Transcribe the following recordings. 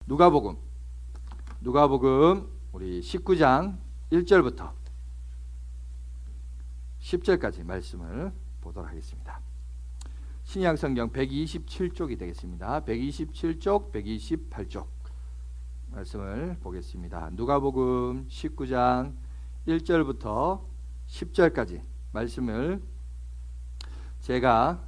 누가복음 우리 19장 1절부터 10절까지 말씀을 보도록 하겠습니다. 신약성경 127쪽이 되겠습니다. 127쪽, 128쪽 말씀을 보겠습니다. 누가복음 19장 1절부터 10절까지 말씀을 제가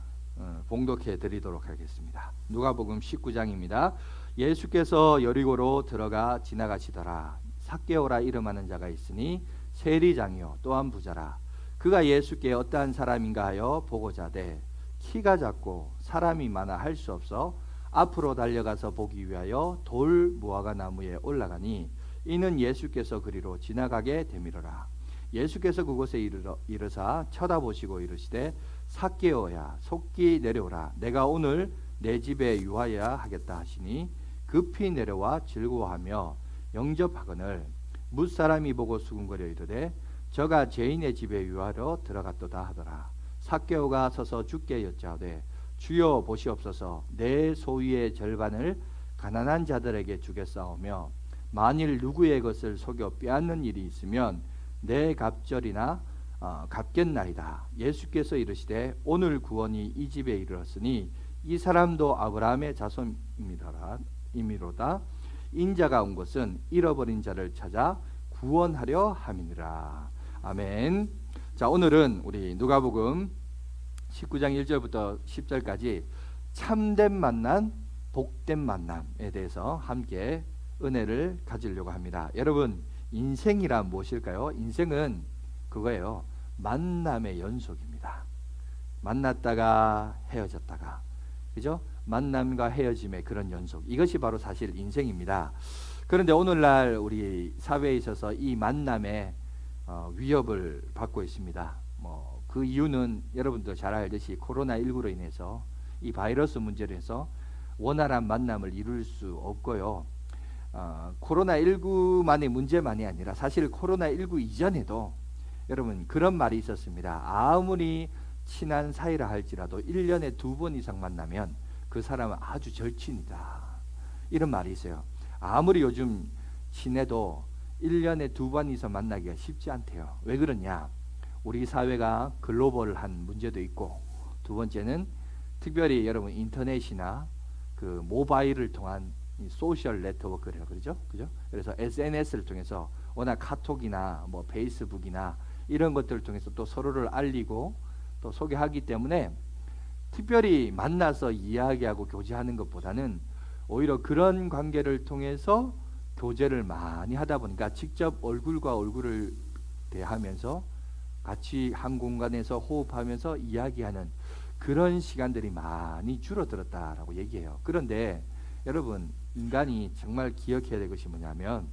봉독해 드리도록 하겠습니다. 누가복음 19장입니다. 예수께서 여리고로 들어가 지나가시더라. 삭개오라 이름하는 자가 있으니 세리장이요 또한 부자라. 그가 예수께 어떠한 사람인가 하여 보고자 되 키가 작고 사람이 많아 할 수 없어 앞으로 달려가서 보기 위하여 돌 무화과 나무에 올라가니 이는 예수께서 그리로 지나가게 되미러라. 예수께서 그곳에 이르사 쳐다보시고 이르시되 삭개오야 속기 내려오라. 내가 오늘 내 집에 유하여야 하겠다 하시니 급히 내려와 즐거워하며 영접하거늘 뭇사람이 보고 수군거려 이르되 저가 죄인의 집에 유하러 들어갔도다 하더라. 삭개오가 서서 주께 여짜오되 주여 보시옵소서 내 소유의 절반을 가난한 자들에게 주겠사오며 만일 누구의 것을 속여 빼앗는 일이 있으면 내 갑절이나 갚겠나이다. 예수께서 이르시되 오늘 구원이 이 집에 이르렀으니 이 사람도 아브라함의 자손이미로다. 인자가 온 것은 잃어버린 자를 찾아 구원하려 함이니라. 아멘. 자, 오늘은 우리 누가복음 19장 1절부터 10절까지 참된 만남, 복된 만남에 대해서 함께 은혜를 가지려고 합니다. 여러분, 인생이란 무엇일까요? 인생은 그거예요. 만남의 연속입니다. 만났다가 헤어졌다가, 그죠? 만남과 헤어짐의 그런 연속. 이것이 바로 사실 인생입니다. 그런데 오늘날 우리 사회에 있어서 이 만남의 위협을 받고 있습니다. 그 이유는 여러분도 잘 알듯이 코로나19로 인해서 이 바이러스 문제로 해서 원활한 만남을 이룰 수 없고요. 코로나19만의 문제만이 아니라 사실 코로나19 이전에도 여러분 그런 말이 있었습니다. 아무리 친한 사이라 할지라도 1년에 2번 이상 만나면 그 사람은 아주 절친이다. 이런 말이 있어요. 아무리 요즘 친해도 1년에 2번 이상 만나기가 쉽지 않대요. 왜 그러냐? 우리 사회가 글로벌한 문제도 있고, 두 번째는 특별히 여러분 인터넷이나 그 모바일을 통한 소셜 네트워크라고 그러죠. 그죠? 그래서 SNS를 통해서 워낙 카톡이나 뭐 페이스북이나 이런 것들을 통해서 또 서로를 알리고 또 소개하기 때문에 특별히 만나서 이야기하고 교제하는 것보다는 오히려 그런 관계를 통해서 교제를 많이 하다 보니까 직접 얼굴과 얼굴을 대하면서 같이 한 공간에서 호흡하면서 이야기하는 그런 시간들이 많이 줄어들었다라고 얘기해요. 그런데 여러분, 인간이 정말 기억해야 될 것이 뭐냐면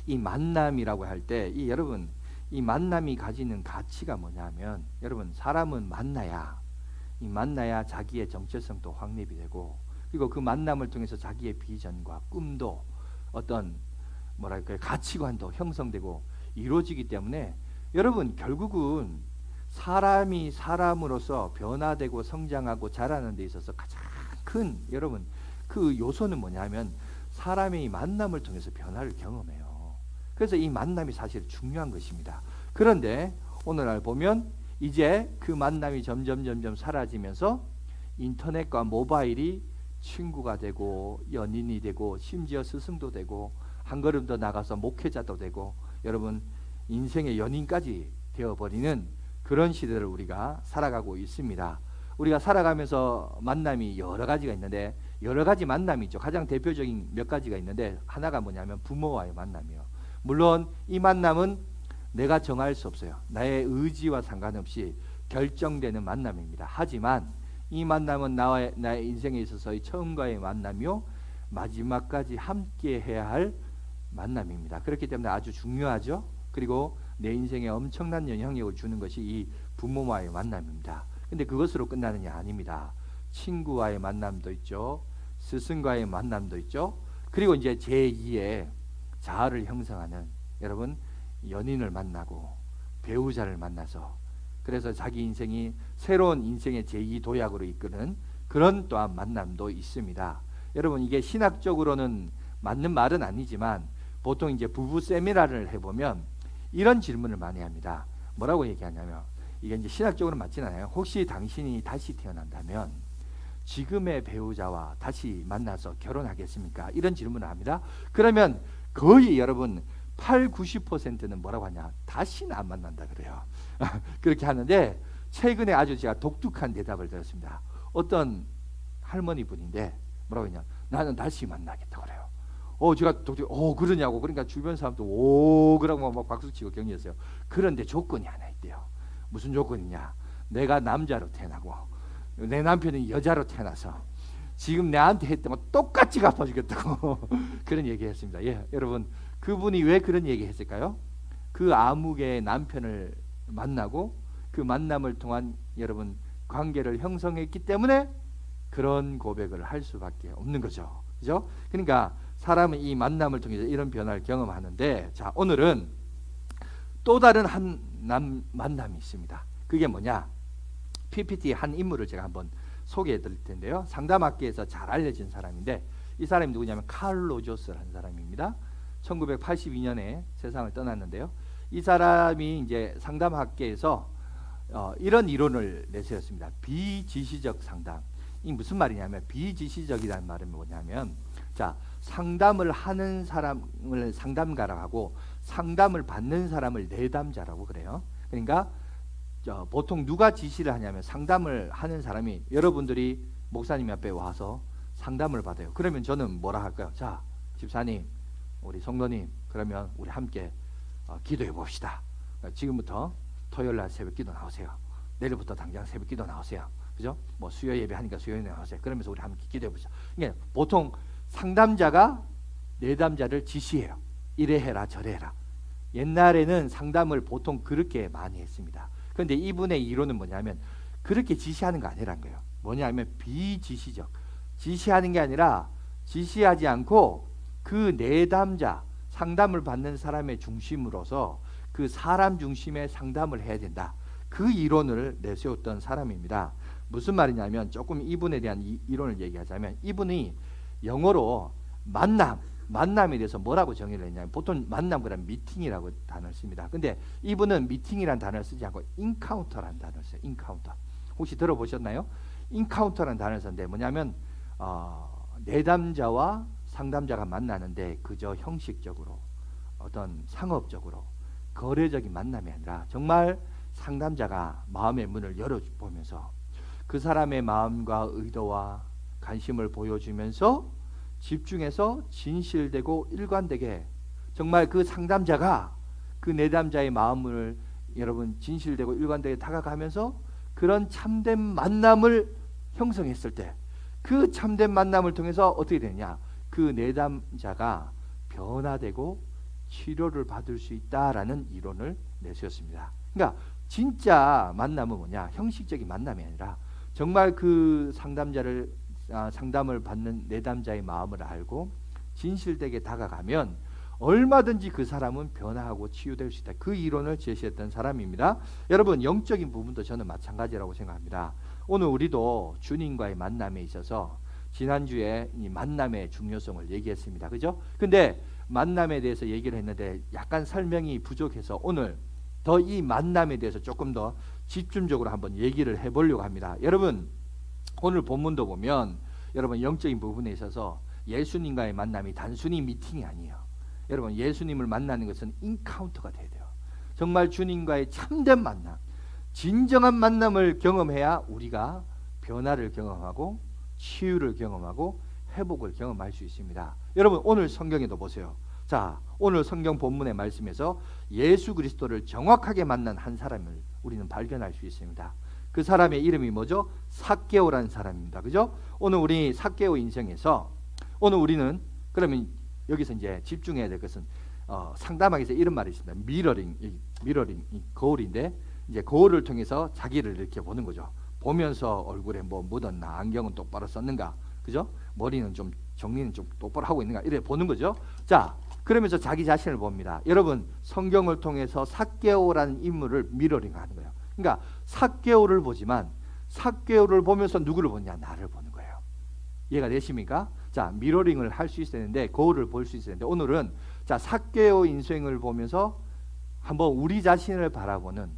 이 만남이라고 할 때 여러분 이 만남이 가지는 가치가 뭐냐면 여러분 사람은 만나야 자기의 정체성도 확립이 되고 그리고 그 만남을 통해서 자기의 비전과 꿈도 어떤 뭐랄까요 가치관도 형성되고 이루어지기 때문에 여러분 결국은 사람이 사람으로서 변화되고 성장하고 자라는 데 있어서 가장 큰 여러분 그 요소는 뭐냐면 사람의 만남을 통해서 변화를 경험해요. 그래서 이 만남이 사실 중요한 것입니다. 그런데 오늘날 보면 이제 그 만남이 점점 사라지면서 인터넷과 모바일이 친구가 되고 연인이 되고 심지어 스승도 되고 한 걸음 더 나가서 목회자도 되고 여러분 인생의 연인까지 되어버리는 그런 시대를 우리가 살아가고 있습니다. 우리가 살아가면서 만남이 여러 가지가 있는데 여러 가지 만남이 있죠. 가장 대표적인 몇 가지가 있는데 하나가 뭐냐면 부모와의 만남이요. 물론 이 만남은 내가 정할 수 없어요. 나의 의지와 상관없이 결정되는 만남입니다. 하지만 이 만남은 나의 인생에 있어서의 처음과의 만남이요 마지막까지 함께 해야 할 만남입니다. 그렇기 때문에 아주 중요하죠. 그리고 내 인생에 엄청난 영향력을 주는 것이 이 부모와의 만남입니다. 근데 그것으로 끝나느냐? 아닙니다. 친구와의 만남도 있죠. 스승과의 만남도 있죠. 그리고 이제 제2의 자아를 형성하는 여러분 연인을 만나고 배우자를 만나서 그래서 자기 인생이 새로운 인생의 제2 도약으로 이끄는 그런 또한 만남도 있습니다. 여러분 이게 신학적으로는 맞는 말은 아니지만 보통 이제 부부 세미나를 해보면 이런 질문을 많이 합니다. 뭐라고 얘기하냐면 이게 이제 신학적으로 맞진 않아요. 혹시 당신이 다시 태어난다면 지금의 배우자와 다시 만나서 결혼하겠습니까? 이런 질문을 합니다. 그러면 거의 여러분 80~90%는 뭐라고 하냐? 다시는 안 만난다 그래요. 그렇게 하는데 최근에 아주 제가 독특한 대답을 들었습니다. 어떤 할머니 분인데 뭐라고 했냐? 나는 다시 만나겠다 그래요. 제가 그러냐고. 그러니까 주변 사람도 오 그러고 막 박수치고 격려했어요. 그런데 조건이 하나 있대요. 무슨 조건이냐? 내가 남자로 태어나고 내 남편이 여자로 태어나서 지금 내한테 했던 거 똑같이 갚아주겠다고 그런 얘기했습니다. 예, 여러분 그분이 왜 그런 얘기했을까요? 그 아무개의 남편을 만나고 그 만남을 통한 여러분 관계를 형성했기 때문에 그런 고백을 할 수밖에 없는 거죠. 그죠? 그러니까 사람은 이 만남을 통해서 이런 변화를 경험하는데, 자 오늘은 또 다른 한 만남이 있습니다. 그게 뭐냐? PPT 한 인물을 제가 한번 소개해 드릴 텐데요. 상담학계에서 잘 알려진 사람인데 이 사람이 누구냐면 칼 로저스라는 사람입니다. 1982년에 세상을 떠났는데요. 이 사람이 이제 상담학계에서 이런 이론을 내세웠습니다. 비지시적 상담. 이 무슨 말이냐면 비지시적이라는 말은 뭐냐면 자 상담을 하는 사람을 상담가라고 하고 상담을 받는 사람을 내담자라고 그래요. 그러니까 보통 누가 지시를 하냐면 상담을 하는 사람이 여러분들이 목사님 앞에 와서 상담을 받아요. 그러면 저는 뭐라 할까요? 자 집사님 우리 성도님 그러면 우리 함께 기도해 봅시다. 지금부터 토요일날 새벽 기도 나오세요. 내일부터 당장 새벽 기도 나오세요. 그죠? 뭐 수요 예배 하니까 수요 예배 나오세요. 그러면서 우리 함께 기도해 보자. 그러니까 보통 상담자가 내담자를 지시해요. 이래 해라 저래 해라. 옛날에는 상담을 보통 그렇게 많이 했습니다. 그런데 이분의 이론은 뭐냐면 그렇게 지시하는 거 아니란 거예요. 뭐냐면 비지시적. 지시하는 게 아니라 지시하지 않고 그 내담자 상담을 받는 사람의 중심으로서 그 사람 중심의 상담을 해야 된다. 그 이론을 내세웠던 사람입니다. 무슨 말이냐면 조금 이분에 대한 이론을 얘기하자면 이분이 영어로 만남에 대해서 뭐라고 정의를 했냐면 보통 만남 그러면 미팅이라고 단어를 씁니다. 근데 이분은 미팅이라는 단어를 쓰지 않고 인카운터라는 단어를 써요. 인카운터. 혹시 들어보셨나요? 인카운터라는 단어를 썼는데 뭐냐면 내담자와 상담자가 만나는데 그저 형식적으로 어떤 상업적으로 거래적인 만남이 아니라 정말 상담자가 마음의 문을 열어보면서 그 사람의 마음과 의도와 관심을 보여주면서 집중해서 진실되고 일관되게 정말 그 상담자가 그 내담자의 마음을 여러분 진실되고 일관되게 다가가면서 그런 참된 만남을 형성했을 때 그 참된 만남을 통해서 어떻게 되냐? 그 내담자가 변화되고 치료를 받을 수 있다라는 이론을 내세웠습니다. 그러니까 진짜 만남은 뭐냐? 형식적인 만남이 아니라 정말 그 상담을 받는 내담자의 마음을 알고 진실되게 다가가면 얼마든지 그 사람은 변화하고 치유될 수 있다. 그 이론을 제시했던 사람입니다. 여러분 영적인 부분도 저는 마찬가지라고 생각합니다. 오늘 우리도 주님과의 만남에 있어서 지난주에 이 만남의 중요성을 얘기했습니다. 그죠? 근데 만남에 대해서 얘기를 했는데 약간 설명이 부족해서 오늘 더 이 만남에 대해서 조금 더 집중적으로 한번 얘기를 해보려고 합니다. 여러분 오늘 본문도 보면 여러분 영적인 부분에 있어서 예수님과의 만남이 단순히 미팅이 아니에요. 여러분 예수님을 만나는 것은 인카운터가 돼야 돼요. 정말 주님과의 참된 만남, 진정한 만남을 경험해야 우리가 변화를 경험하고 치유를 경험하고 회복을 경험할 수 있습니다. 여러분 오늘 성경에도 보세요. 자 오늘 성경 본문의 말씀에서 예수 그리스도를 정확하게 만난 한 사람을 우리는 발견할 수 있습니다. 그 사람의 이름이 뭐죠? 삭개오라는 사람입니다. 그죠? 오늘 우리 삭개오 인생에서 오늘 우리는 그러면 여기서 이제 집중해야 될 것은 상담하기 위해서 이런 말이 있습니다. 미러링 이 거울인데 이제 거울을 통해서 자기를 이렇게 보는 거죠. 보면서 얼굴에 뭐 묻었나, 안경은 똑바로 썼는가, 그죠? 머리는 좀 정리는 좀 똑바로 하고 있는가 이렇게 보는 거죠. 자, 그러면서 자기 자신을 봅니다. 여러분 성경을 통해서 삭개오라는 인물을 미러링하는 거예요. 그러니까 삭개오를 보지만 삭개오를 보면서 누구를 보냐? 나를 보는 거예요. 이해가 되십니까? 자, 미러링을 할 수 있었는데, 거울을 볼 수 있었는데, 오늘은 자, 삭개오 인생을 보면서 한번 우리 자신을 바라보는,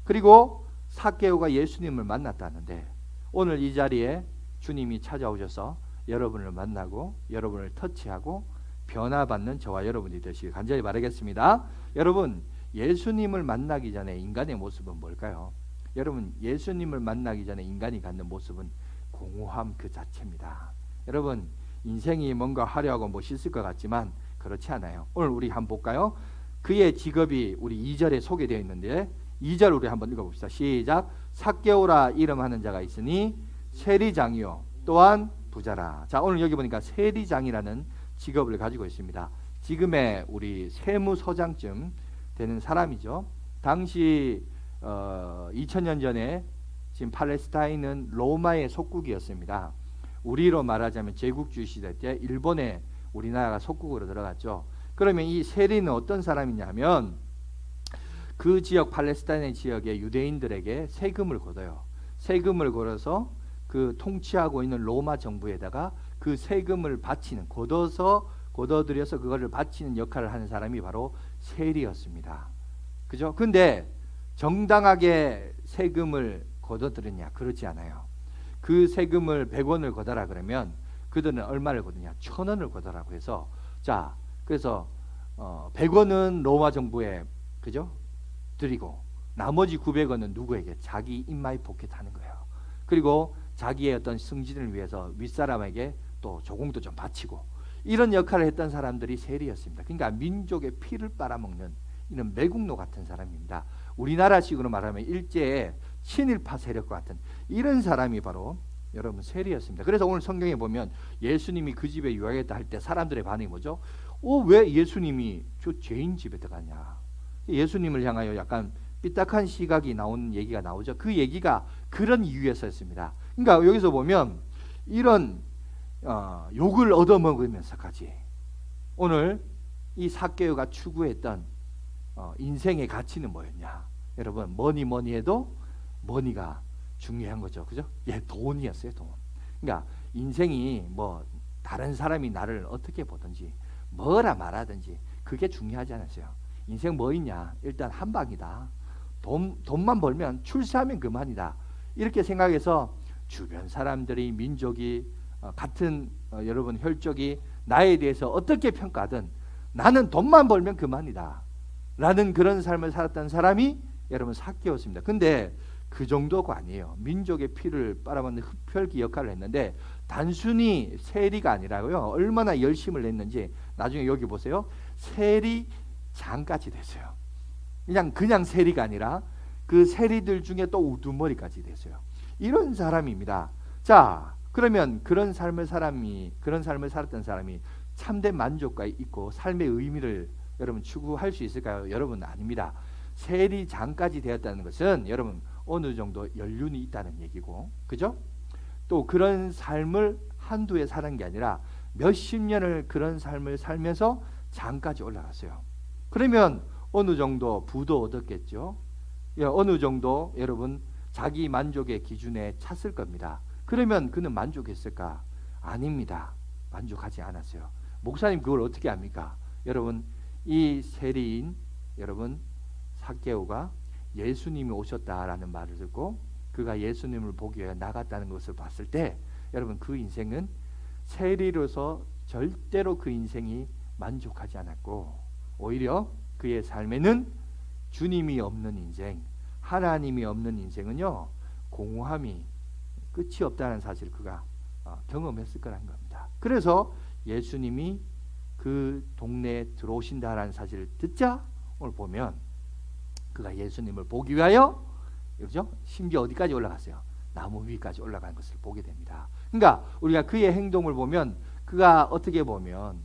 그리고 삭개오가 예수님을 만났다는데, 오늘 이 자리에 주님이 찾아오셔서 여러분을 만나고 여러분을 터치하고 변화받는 저와 여러분이 되시길 간절히 바라겠습니다. 여러분, 예수님을 만나기 전에 인간의 모습은 뭘까요? 여러분, 예수님을 만나기 전에 인간이 갖는 모습은 공허함 그 자체입니다. 여러분, 인생이 뭔가 화려하고 멋있을 것 같지만 그렇지 않아요. 오늘 우리 한번 볼까요? 그의 직업이 우리 2절에 소개되어 있는데 2절 우리 한번 읽어봅시다. 시작. 삭개오라 이름하는 자가 있으니 세리장이요 또한 부자라. 자, 오늘 여기 보니까 세리장이라는 직업을 가지고 있습니다. 지금의 우리 세무서장쯤 되는 사람이죠. 당시 2000년 전에 지금 팔레스타인은 로마의 속국이었습니다. 우리로 말하자면 제국주의 시대 때 일본에 우리나라가 속국으로 들어갔죠. 그러면 이 세리는 어떤 사람이냐면 그 지역 팔레스타인 지역의 유대인들에게 세금을 걷어요. 세금을 걸어서 그 통치하고 있는 로마 정부에다가 그 세금을 바치는, 걷어들여서 그거를 바치는 역할을 하는 사람이 바로 세리였습니다. 그죠? 근데 정당하게 세금을 걷어들였냐? 그렇지 않아요. 그 세금을 100원을 걷어라 그러면 그들은 얼마를 걷느냐? 1000원을 걷어라고 해서, 자, 그래서 100원은 로마 정부에, 그죠? 드리고 나머지 900원은 누구에게? 자기 인마이 포켓하는 거예요. 그리고 자기의 어떤 승진을 위해서 윗사람에게 또 조공도 좀 바치고, 이런 역할을 했던 사람들이 세리였습니다. 그러니까 민족의 피를 빨아먹는 이런 매국노 같은 사람입니다. 우리나라식으로 말하면 일제의 친일파 세력과 같은 이런 사람이 바로 여러분 세리였습니다. 그래서 오늘 성경에 보면 예수님이 그 집에 유학했다 할 때 사람들의 반응이 뭐죠? 왜 예수님이 저 죄인 집에 들어가냐? 예수님을 향하여 약간 삐딱한 시각이 나오는 얘기가 나오죠. 그 얘기가 그런 이유에서였습니다. 그러니까 여기서 보면 이런 욕을 얻어먹으면서까지 오늘 이 삭개오가 추구했던 인생의 가치는 뭐였냐? 여러분, 뭐니 해도 머니가 중요한 거죠. 그죠? 돈이었어요, 돈. 그러니까 인생이 뭐 다른 사람이 나를 어떻게 보든지 뭐라 말하든지 그게 중요하지 않았어요. 인생 뭐 있냐? 일단 한 방이다. 돈만 벌면 출세하면 그만이다. 이렇게 생각해서 주변 사람들이, 민족이, 같은 여러분 혈족이 나에 대해서 어떻게 평가하든 나는 돈만 벌면 그만이다 라는 그런 삶을 살았던 사람이 여러분 삭개오였습니다. 근데 그 정도가 아니에요. 민족의 피를 빨아먹는 흡혈귀 역할을 했는데 단순히 세리가 아니라고요. 얼마나 열심을 냈는지 나중에 여기 보세요. 세리장까지 됐어요. 그냥 세리가 아니라 그 세리들 중에 또 우두머리까지 됐어요. 이런 사람입니다. 자, 그러면 그런 삶을 살았던 사람이 참된 만족과 있고 삶의 의미를 여러분 추구할 수 있을까요? 여러분, 아닙니다. 세리장까지 되었다는 것은 여러분 어느 정도 연륜이 있다는 얘기고, 그죠? 또 그런 삶을 한두 해 사는 게 아니라 몇십 년을 그런 삶을 살면서 장까지 올라갔어요. 그러면 어느 정도 부도 얻었겠죠? 어느 정도 여러분 자기 만족의 기준에 찼을 겁니다. 그러면 그는 만족했을까? 아닙니다. 만족하지 않았어요. 목사님 그걸 어떻게 합니까? 여러분, 이 세리인 여러분 삭개오가 예수님이 오셨다라는 말을 듣고 그가 예수님을 보기 위해 나갔다는 것을 봤을 때 여러분 그 인생은 세리로서 절대로 그 인생이 만족하지 않았고 오히려 그의 삶에는 주님이 없는 인생, 하나님이 없는 인생은요 공허함이 끝이 없다는 사실을 그가 경험했을 거라는 겁니다. 그래서 예수님이 그 동네에 들어오신다라는 사실을 듣자 오늘 보면 그가 예수님을 보기 위하여, 그렇죠? 심지어 어디까지 올라갔어요? 나무 위까지 올라간 것을 보게 됩니다. 그러니까 우리가 그의 행동을 보면 그가 어떻게 보면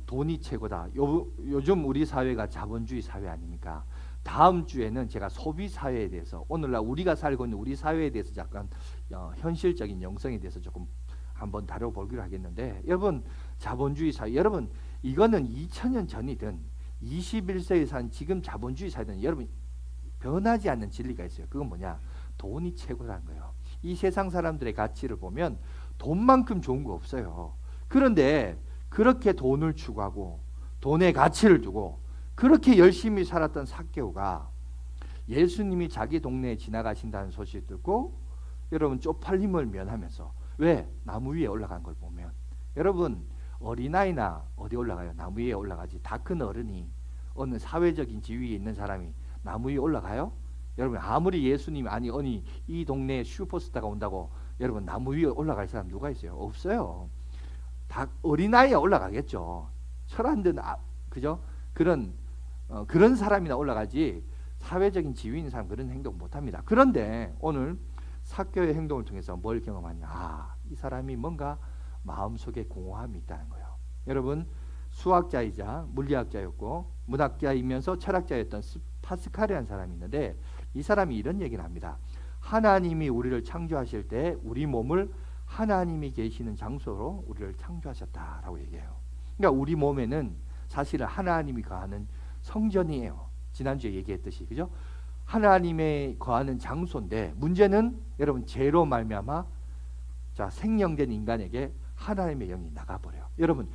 돈이 최고다. 요즘 우리 사회가 자본주의 사회 아닙니까? 다음 주에는 제가 소비 사회에 대해서, 오늘날 우리가 살고 있는 우리 사회에 대해서 약간 현실적인 영성에 대해서 조금 한번 다뤄보기로 하겠는데, 여러분 자본주의 사회, 여러분 이거는 2000년 전이든 21세기에 산 지금 자본주의 사회든 여러분 변하지 않는 진리가 있어요. 그건 뭐냐? 돈이 최고라는 거예요. 이 세상 사람들의 가치를 보면 돈만큼 좋은 거 없어요. 그런데 그렇게 돈을 추구하고 돈의 가치를 두고 그렇게 열심히 살았던 삭개오가 예수님이 자기 동네에 지나가신다는 소식을 듣고 여러분 쪽팔림을 면하면서, 왜? 나무 위에 올라간 걸 보면, 여러분 어린아이나 어디 올라가요? 나무 위에 올라가지. 다 큰 어른이, 어느 사회적인 지위에 있는 사람이 나무 위에 올라가요? 여러분 아무리 예수님이 아니 이 동네에 슈퍼스타가 온다고 여러분 나무 위에 올라갈 사람 누가 있어요? 없어요. 다 어린아이에 올라가겠죠. 철안든 그죠? 그런 사람이나 올라가지 사회적인 지위 있는 사람 그런 행동 못합니다. 그런데 오늘 삭개오의 행동을 통해서 뭘 경험하냐? 이 사람이 뭔가 마음속에 공허함이 있다는 거예요. 여러분 수학자이자 물리학자였고 문학자이면서 철학자였던 파스칼이라는 사람이 있는데, 이 사람이 이런 얘기를 합니다. 하나님이 우리를 창조하실 때 우리 몸을 하나님이 계시는 장소로 우리를 창조하셨다라고 얘기해요. 그러니까 우리 몸에는 사실은 하나님이 거하는 성전이에요. 지난주에 얘기했듯이, 그죠? 하나님의 거하는 장소인데, 문제는 여러분 죄로 말미암아 생령된 인간에게 하나님의 영이 나가버려요. 여러분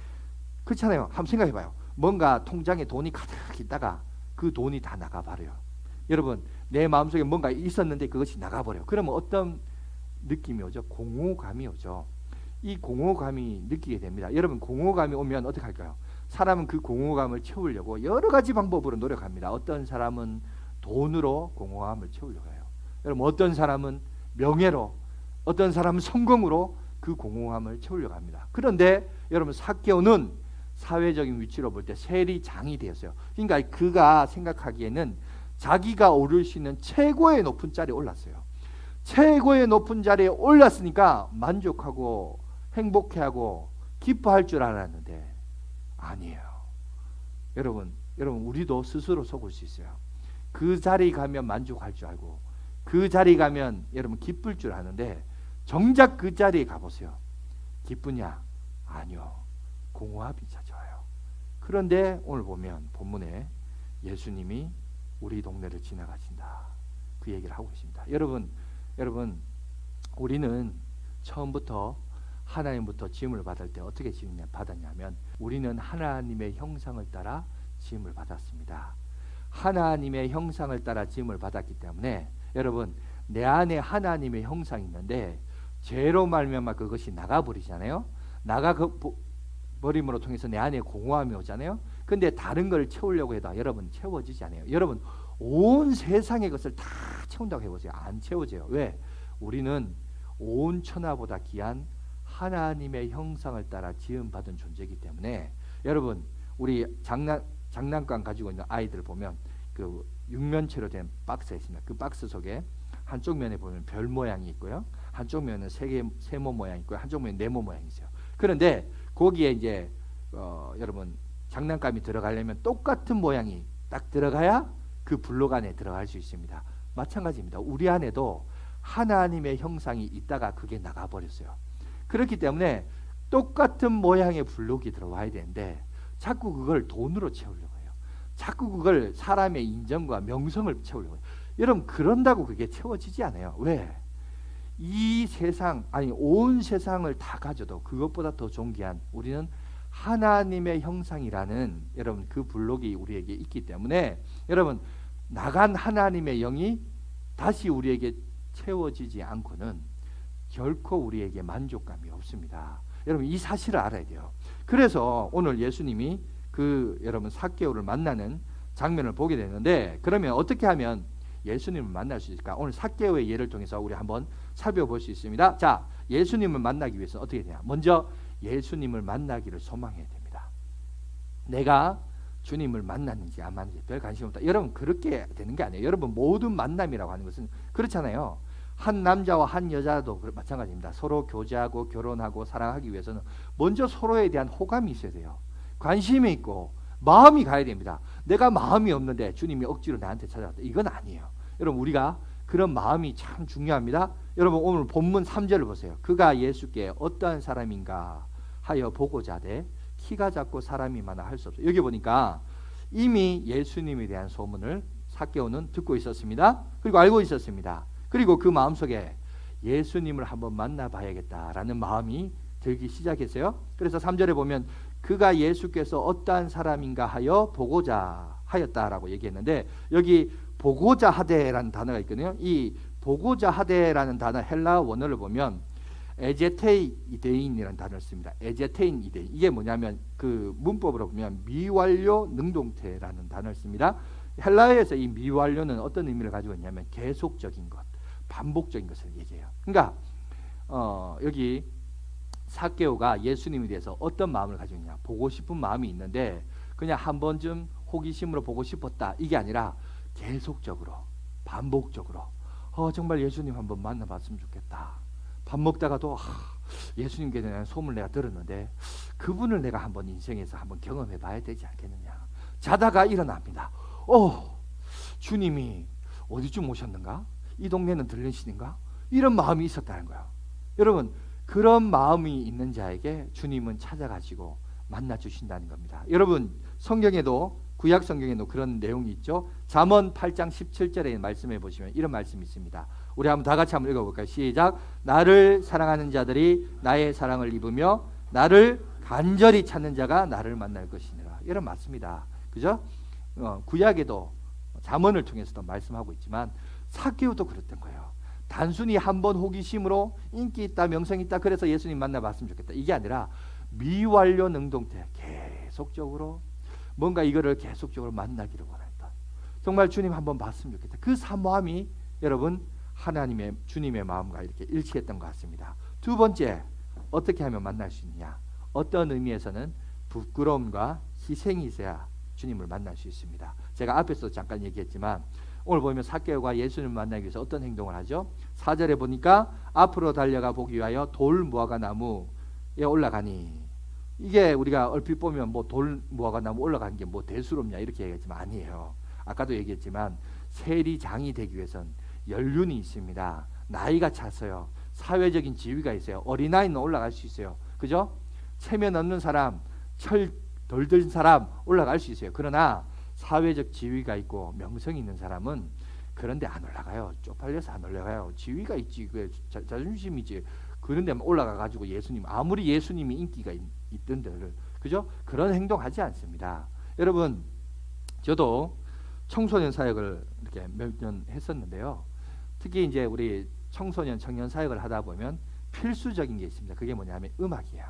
그렇잖아요. 한번 생각해봐요. 뭔가 통장에 돈이 가득 있다가 그 돈이 다 나가버려요. 여러분 내 마음속에 뭔가 있었는데 그것이 나가버려요. 그러면 어떤 느낌이 오죠? 공허감이 오죠. 이 공허감이 느끼게 됩니다. 여러분 공허감이 오면 어떻게 할까요? 사람은 그 공허감을 채우려고 여러 가지 방법으로 노력합니다. 어떤 사람은 돈으로 공허감을 채우려고 해요. 여러분 어떤 사람은 명예로, 어떤 사람은 성공으로 그 공허함을 채우려고 합니다. 그런데 여러분 삭개오는 사회적인 위치로 볼 때 세리장이 되었어요. 그러니까 그가 생각하기에는 자기가 오를 수 있는 최고의 높은 자리에 올랐어요. 최고의 높은 자리에 올랐으니까 만족하고 행복해하고 기뻐할 줄 알았는데 아니에요. 여러분 우리도 스스로 속을 수 있어요. 그 자리 가면 만족할 줄 알고 그 자리 가면 여러분 기쁠 줄 아는데 정작 그 자리에 가보세요. 기쁘냐? 아니요. 공허함이 찾아와요. 그런데 오늘 보면 본문에 예수님이 우리 동네를 지나가신다, 그 얘기를 하고 있습니다. 여러분 우리는 처음부터 하나님부터 지음을 받을 때 어떻게 지음을 받았냐면, 우리는 하나님의 형상을 따라 지음을 받았습니다. 하나님의 형상을 따라 지음을 받았기 때문에 여러분 내 안에 하나님의 형상이 있는데 죄로 말미암아 그것이 나가버리잖아요. 나가버림으로 통해서 내 안에 공허함이 오잖아요. 근데 다른 걸 채우려고 해도 여러분 채워지지 않아요. 여러분 온 세상의 것을 다 채운다고 해보세요. 안 채워져요. 왜? 우리는 온 천하보다 귀한 하나님의 형상을 따라 지음받은 존재이기 때문에, 여러분 우리 장난감 가지고 있는 아이들 보면 그 육면체로 된 박스가 있습니다. 그 박스 속에 한쪽 면에 보면 별 모양이 있고요, 한쪽 면은 세모 모양이 있고요, 한쪽 면은 네모 모양이 있어요. 그런데 거기에 이제 여러분 장난감이 들어가려면 똑같은 모양이 딱 들어가야 그 블록 안에 들어갈 수 있습니다. 마찬가지입니다. 우리 안에도 하나님의 형상이 있다가 그게 나가버렸어요. 그렇기 때문에 똑같은 모양의 블록이 들어와야 되는데 자꾸 그걸 돈으로 채우려고 해요. 자꾸 그걸 사람의 인정과 명성을 채우려고 해요. 여러분 그런다고 그게 채워지지 않아요. 왜? 이 세상, 아니 온 세상을 다 가져도 그것보다 더 존귀한 우리는 하나님의 형상이라는 여러분 그 블록이 우리에게 있기 때문에, 여러분 나간 하나님의 영이 다시 우리에게 채워지지 않고는 결코 우리에게 만족감이 없습니다. 여러분 이 사실을 알아야 돼요. 그래서 오늘 예수님이 그 여러분 삭개오를 만나는 장면을 보게 되는데, 그러면 어떻게 하면 예수님을 만날 수 있을까? 오늘 삭개오의 예를 통해서 우리 한번 살펴볼 수 있습니다. 자, 예수님을 만나기 위해서 어떻게 되냐? 먼저 예수님을 만나기를 소망해야 됩니다. 내가 주님을 만났는지 안 만났는지 별 관심 없다. 여러분 그렇게 되는 게 아니에요. 여러분 모든 만남이라고 하는 것은 그렇잖아요. 한 남자와 한 여자도 마찬가지입니다. 서로 교제하고 결혼하고 사랑하기 위해서는 먼저 서로에 대한 호감이 있어야 돼요. 관심이 있고 마음이 가야 됩니다. 내가 마음이 없는데 주님이 억지로 나한테 찾아왔다, 이건 아니에요. 여러분 우리가 그런 마음이 참 중요합니다. 여러분 오늘 본문 3절을 보세요. 그가 예수께 어떠한 사람인가 하여 보고자 하되 키가 작고 사람이 많아 할 수 없어요. 여기 보니까 이미 예수님에 대한 소문을 삭개오는 듣고 있었습니다. 그리고 알고 있었습니다. 그리고 그 마음속에 예수님을 한번 만나봐야겠다라는 마음이 들기 시작했어요. 그래서 3절에 보면 그가 예수께서 어떠한 사람인가 하여 보고자 하였다라고 얘기했는데, 여기 보고자 하되라는 단어가 있거든요. 이 보고자 하되라는 단어 헬라어 원어를 보면 에제테이데인이라는 단어를 씁니다. 에제테인이데인. 이게 뭐냐면 그 문법으로 보면 미완료 능동태라는 단어를 씁니다. 헬라어에서 이 미완료는 어떤 의미를 가지고 있냐면 계속적인 것, 반복적인 것을 얘기해요. 그러니까 여기 삭개오가 예수님에 대해서 어떤 마음을 가지고 있냐, 보고 싶은 마음이 있는데 그냥 한 번쯤 호기심으로 보고 싶었다, 이게 아니라 계속적으로 반복적으로 정말 예수님 한번 만나봤으면 좋겠다. 밥 먹다가도 예수님께 대한 소문을 내가 들었는데 그분을 내가 한번 인생에서 한번 경험해 봐야 되지 않겠느냐. 자다가 일어납니다. 주님이 어디쯤 오셨는가? 이 동네는 들리시는가? 이런 마음이 있었다는 거예요. 여러분, 그런 마음이 있는 자에게 주님은 찾아가시고 만나 주신다는 겁니다. 여러분, 성경에도, 구약 성경에도 그런 내용이 있죠. 잠언 8장 17절에 말씀해 보시면 이런 말씀이 있습니다. 우리 한번 다 같이 한번 읽어볼까요? 시작. 나를 사랑하는 자들이 나의 사랑을 입으며 나를 간절히 찾는 자가 나를 만날 것이니라. 이런 맞습니다. 그죠? 구약에도 잠언을 통해서도 말씀하고 있지만 삭개오도 그랬던 거예요. 단순히 한번 호기심으로 인기 있다, 명성 있다, 그래서 예수님 만나봤으면 좋겠다, 이게 아니라 미완료 능동태, 계속적으로 뭔가 이거를 계속적으로 만나기를 원했다. 정말 주님 한번 봤으면 좋겠다. 그 사모함이 여러분 하나님의, 주님의 마음과 이렇게 일치했던 것 같습니다. 두 번째, 어떻게 하면 만날 수 있느냐? 어떤 의미에서는 부끄러움과 희생이 있어야 주님을 만날 수 있습니다. 제가 앞에서 잠깐 얘기했지만 오늘 보면 삭개오가 예수님을 만나기 위해서 어떤 행동을 하죠? 4절에 보니까 앞으로 달려가 보기 위하여 돌 무화과 나무에 올라가니, 이게 우리가 얼핏 보면 뭐 돌 무화과 나무 올라가는 게 뭐 대수롭냐 이렇게 얘기했지만 아니에요. 아까도 얘기했지만 세리장이 되기 위해선 연륜이 있습니다. 나이가 차서요. 사회적인 지위가 있어요. 어린아이는 올라갈 수 있어요. 그죠? 체면 없는 사람, 철 덜 든 사람 올라갈 수 있어요. 그러나 사회적 지위가 있고 명성이 있는 사람은 그런데 안 올라가요. 쪽팔려서 안 올라가요. 지위가 있지, 그 자존심이지. 그런데 올라가 가지고 예수님, 아무리 예수님이 인기가 있던들, 그죠? 그런 행동하지 않습니다. 여러분, 저도 청소년 사역을 이렇게 몇 년 했었는데요. 특히 이제 우리 청소년 청년 사역을 하다 보면 필수적인 게 있습니다. 그게 뭐냐면 음악이에요.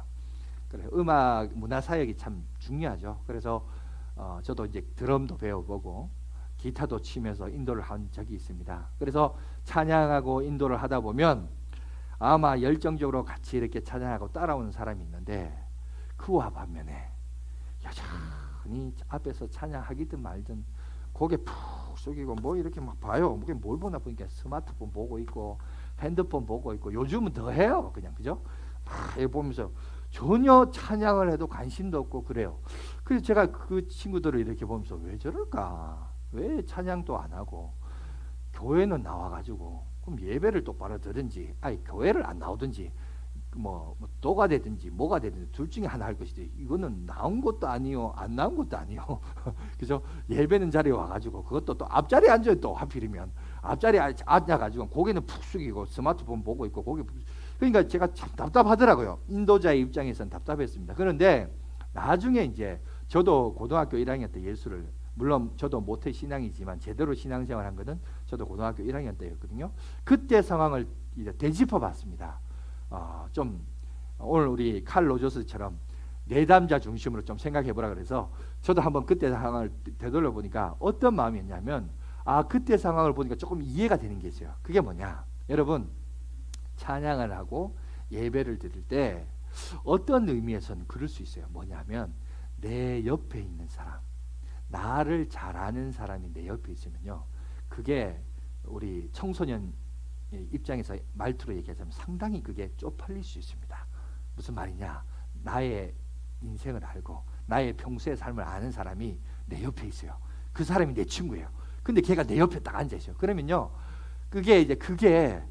그래, 음악 문화 사역이 참 중요하죠. 그래서 저도 이제 드럼도 배워보고 기타도 치면서 인도를 한 적이 있습니다. 그래서 찬양하고 인도를 하다 보면 아마 열정적으로 같이 이렇게 찬양하고 따라오는 사람이 있는데, 그와 반면에 여전히 앞에서 찬양하기든 말든 고개 푹 숙이고 뭐 이렇게 막 봐요. 뭘 보나 보니까 스마트폰 보고 있고 핸드폰 보고 있고, 요즘은 더 해요. 그냥, 그죠? 막 보면서 전혀 찬양을 해도 관심도 없고 그래요. 그래서 제가 그 친구들을 이렇게 보면서 왜 저럴까? 왜 찬양도 안 하고 교회는 나와가지고 그럼 예배를 똑바로 들든지, 아니 교회를 안 나오든지, 뭐 도가 되든지 뭐가 되든지 둘 중에 하나 할 것이지, 이거는 나온 것도 아니요 안 나온 것도 아니요. 그죠? 예배는 자리에 와가지고 그것도 또 앞자리에 앉아요. 또 하필이면 앞자리에 앉아가지고 고개는 푹 숙이고 스마트폰 보고 있고 고개 푹. 그러니까 제가 참 답답하더라고요. 인도자의 입장에서는 답답했습니다. 그런데 나중에 이제 저도 고등학교 1학년 때 예수를, 물론 저도 모태 신앙이지만 제대로 신앙생활 한 것은 저도 고등학교 1학년 때였거든요. 그때 상황을 이제 되짚어 봤습니다. 좀 오늘 우리 칼 로저스처럼 내담자 중심으로 좀 생각해 보라 그래서 저도 한번 그때 상황을 되돌려 보니까 어떤 마음이었냐면, 그때 상황을 보니까 조금 이해가 되는 게 있어요. 그게 뭐냐? 여러분, 찬양을 하고 예배를 드릴 때 어떤 의미에서는 그럴 수 있어요. 뭐냐면 내 옆에 있는 사람, 나를 잘 아는 사람이 내 옆에 있으면요, 그게 우리 청소년 입장에서 말투로 얘기하자면 상당히 그게 쪽팔릴 수 있습니다. 무슨 말이냐? 나의 인생을 알고 나의 평소의 삶을 아는 사람이 내 옆에 있어요. 그 사람이 내 친구예요. 근데 걔가 내 옆에 딱 앉아 있어요. 그러면요, 그게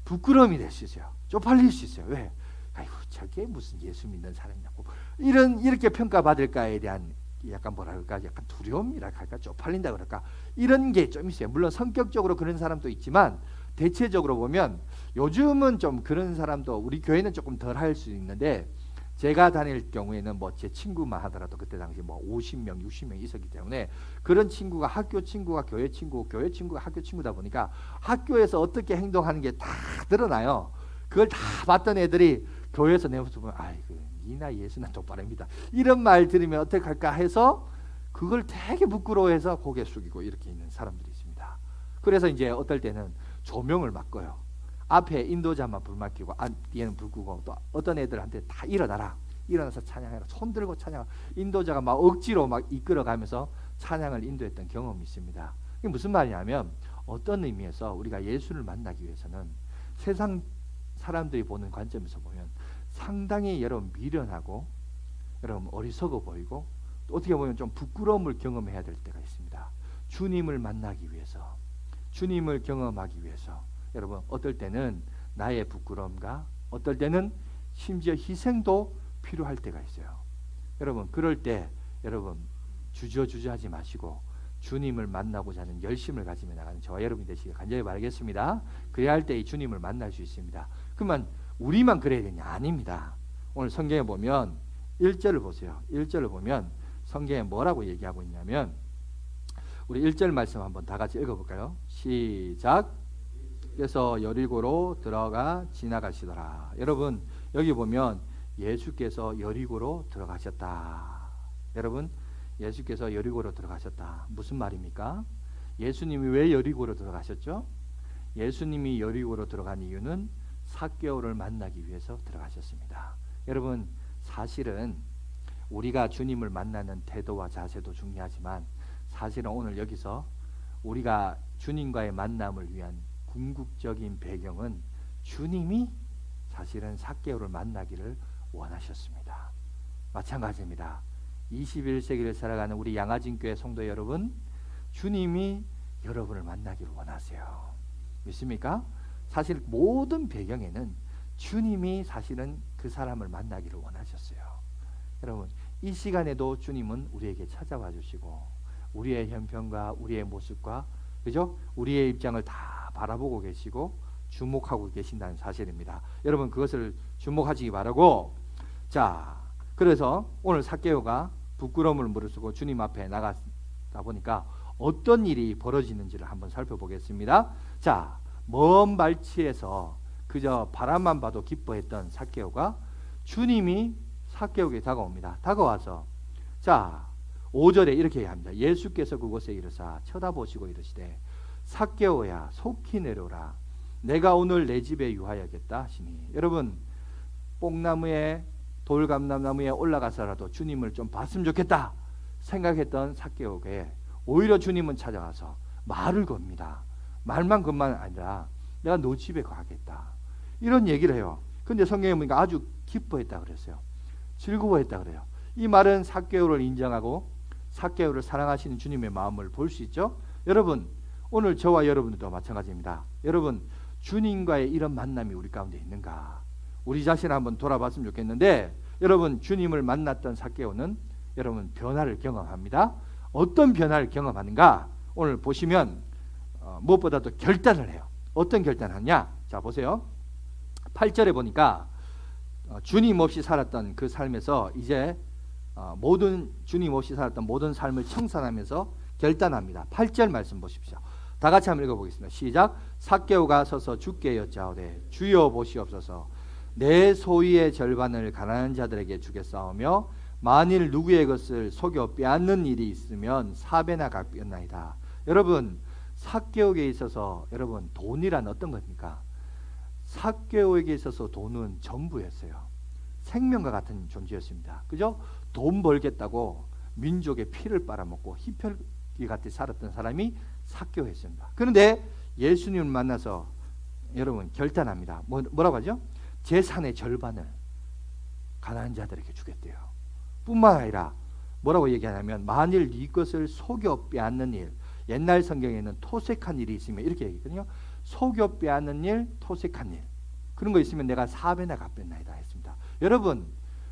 부끄러움이 될 수 있어요. 쪽팔릴 수 있어요. 왜? 아이고, 저게 무슨 예수 믿는 사람이냐고 이렇게 평가받을까에 대한 약간 뭐라 그럴까, 약간 두려움이라 할까, 쪽팔린다 그럴까, 이런 게 좀 있어요. 물론 성격적으로 그런 사람도 있지만 대체적으로 보면 요즘은 좀 그런 사람도 우리 교회는 조금 덜 할 수 있는데 제가 다닐 경우에는 뭐 제 친구만 하더라도 그때 당시 뭐 50명, 60명 있었기 때문에 그런 친구가 학교 친구가 교회 친구, 교회 친구가 학교 친구다 보니까 학교에서 어떻게 행동하는 게 다 드러나요. 그걸 다 봤던 애들이 교회에서 내 모습 보면 아이고 이 나이 예수는 똑바릅니다. 이런 말 들으면 어떻게 할까 해서 그걸 되게 부끄러워해서 고개 숙이고 이렇게 있는 사람들이 있습니다. 그래서 이제 어떨 때는 조명을 바꿔요. 앞에 인도자만 불 맡기고 뒤에는 불 끄고 또 어떤 애들한테 다 일어나라. 일어나서 찬양해라. 손 들고 찬양. 인도자가 막 억지로 막 이끌어가면서 찬양을 인도했던 경험이 있습니다. 이게 무슨 말이냐면 어떤 의미에서 우리가 예수를 만나기 위해서는 세상 사람들이 보는 관점에서 보면 상당히 여러분 미련하고 여러분 어리석어 보이고 또 어떻게 보면 좀 부끄러움을 경험해야 될 때가 있습니다. 주님을 만나기 위해서, 주님을 경험하기 위해서 여러분 어떨 때는 나의 부끄러움과 어떨 때는 심지어 희생도 필요할 때가 있어요. 여러분 그럴 때 여러분 주저하지 마시고 주님을 만나고자 하는 열심을 가지며 나가는 저와 여러분이 되시길 간절히 바라겠습니다. 그래야 할 때 이 주님을 만날 수 있습니다. 그러면 우리만 그래야 되냐? 아닙니다. 오늘 성경에 보면 1절을 보세요. 1절을 보면 성경에 뭐라고 얘기하고 있냐면 우리 1절 말씀 한번 다 같이 읽어볼까요? 시작. 그래서 여리고로 들어가 지나가시더라. 여러분 여기 보면 예수께서 여리고로 들어가셨다. 여러분 예수께서 여리고로 들어가셨다. 무슨 말입니까? 예수님이 왜 여리고로 들어가셨죠? 예수님이 여리고로 들어간 이유는 삭개오를 만나기 위해서 들어가셨습니다. 여러분 사실은 우리가 주님을 만나는 태도와 자세도 중요하지만 사실은 오늘 여기서 우리가 주님과의 만남을 위한 궁극적인 배경은 주님이 사실은 삭개오를 만나기를 원하셨습니다. 마찬가지입니다. 21세기를 살아가는 우리 양아진교회 성도 여러분, 주님이 여러분을 만나기를 원하세요. 믿습니까? 사실 모든 배경에는 주님이 사실은 그 사람을 만나기를 원하셨어요. 여러분 이 시간에도 주님은 우리에게 찾아와 주시고 우리의 형편과 우리의 모습과 그죠? 우리의 입장을 다 바라보고 계시고 주목하고 계신다는 사실입니다. 여러분 그것을 주목하시기 바라고. 자, 그래서 오늘 삭개오가 부끄러움을 무릅쓰고 주님 앞에 나가다 보니까 어떤 일이 벌어지는지를 한번 살펴보겠습니다. 자, 먼 발치에서 그저 바람만 봐도 기뻐했던 삭개오가 주님이 삭개오에게 다가옵니다. 다가와서 자 5절에 이렇게 얘기합니다. 예수께서 그곳에 이르사 쳐다보시고 이르시되 삭개오야 속히 내려오라. 내가 오늘 내 집에 유하여야겠다 하시니. 여러분 뽕나무에 돌감나무에 올라가서라도 주님을 좀 봤으면 좋겠다 생각했던 삭개오에게 오히려 주님은 찾아가서 말을 겁니다. 말만 것만 아니라 내가 너 집에 가겠다 이런 얘기를 해요. 근데 성경에 보니까 아주 기뻐했다 그랬어요. 즐거워했다 그래요. 이 말은 삭개오를 인정하고 삭개오를 사랑하시는 주님의 마음을 볼 수 있죠. 여러분 오늘 저와 여러분들도 마찬가지입니다. 여러분 주님과의 이런 만남이 우리 가운데 있는가? 우리 자신을 한번 돌아봤으면 좋겠는데 여러분 주님을 만났던 삭개오는 여러분 변화를 경험합니다. 어떤 변화를 경험하는가? 오늘 보시면 무엇보다도 결단을 해요. 어떤 결단을 하냐? 자 보세요. 8절에 보니까 주님 없이 살았던 그 삶에서 이제 모든 주님 없이 살았던 모든 삶을 청산하면서 결단합니다. 8절 말씀 보십시오. 다 같이 한번 읽어보겠습니다. 시작. 삭개오가 서서 주께 여짜오되 주여 보시옵소서 내 소유의 절반을 가난한 자들에게 주겠사오며 만일 누구의 것을 속여 빼앗는 일이 있으면 4배나 갚겠나이다. 여러분 삭개오에게 있어서 여러분 돈이란 어떤 겁니까? 삭개오에게 있어서 돈은 전부였어요. 생명과 같은 존재였습니다. 그죠? 돈 벌겠다고 민족의 피를 빨아먹고 희ፈል기 같이 살았던 사람이 삭개오였습니다. 그런데 예수님을 만나서 여러분 결단합니다. 뭐라고 하죠? 재산의 절반을 가난한 자들에게 주겠대요. 뿐만 아니라 뭐라고 얘기하냐면 만일 네 것을 속여 빼앗는 일, 옛날 성경에는 토색한 일이 있으면 이렇게 얘기거든요. 속여 빼앗는 일, 토색한 일 그런 거 있으면 내가 4배나 갚겠나이다 했습니다. 여러분